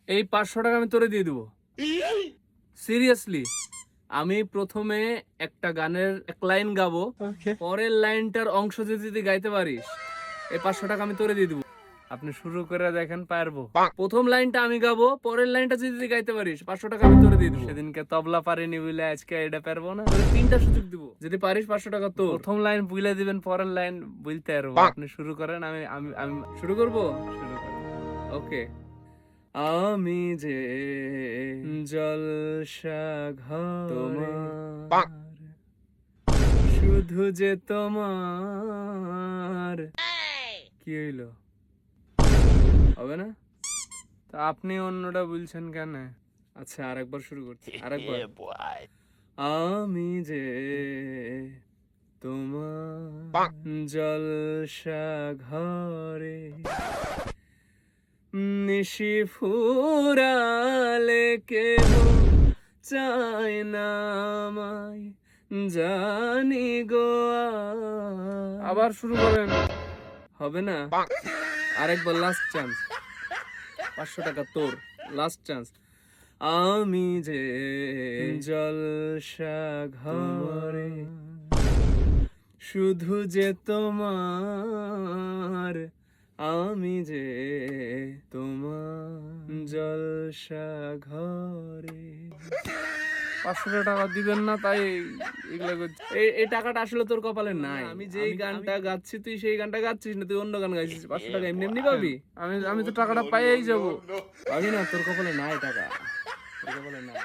এই 500 টাকা আমি তোরে দিয়ে দেবো। সিরিয়াসলি, আমি প্রথমে একটা গানের এক লাইন গাবো, পরের লাইনটার অংশ যদি গাইতে পারিস এই 500 টাকা আমি তোরে দিয়ে দেবো। আপনি শুরু করে দেখেন, পারবো। প্রথম লাইনটা আমি গাবো, পরের লাইনটা যদি গাইতে পারিস 500 টাকা আমি তোরে দিয়ে দেবো। সেদিনকে তবলা পারিনি বলে আজকে এটা পারবো না। তোরে 3টা সুযোগ দিব, যদি পারিস 500 টাকা তো। প্রথম লাইন বুঝলে দিবেন, পরের লাইন বুঝতে পারবো। আপনি শুরু করেন, আমি আমি আমি শুরু করবো। শুরু করেন, ওকে। আমি যে জলসা ঘর তোমার, শুধু যে তোমার। কি হইলো, হবে না? তা আপনি অন্যটা বলছেন কেন? আচ্ছা, আরেকবার শুরু করছি, আরেকবার। আমি যে তোমার জলসা ঘরে, নিশি ফুরালে কেহ চায় না আমায়, জানি গো। আবার শুরু করেন, হবে না? আরেকবার, লাস্ট চান্স। 500 টাকা তোর, লাস্ট চান্স। আমি যে জলসা ঘরে, শুধু যে তোমার, আমি যে তোমার জলসা ঘরে। 500 টাকা দিবেন না, তাই এগুলো করছি। এই টাকাটা আসলে তোর কপালে নাই। আমি যেই গানটা গাচ্ছি তুই সেই গানটা গাচ্ছিস না, তুই অন্য গান গাইছিস। 500 টাকা এমনি এমনি পাবি? আমি তো টাকাটা পাইয়েই যাবো। পাবি না, তোর কপালে নাই টাকা, তোর কপালে নাই।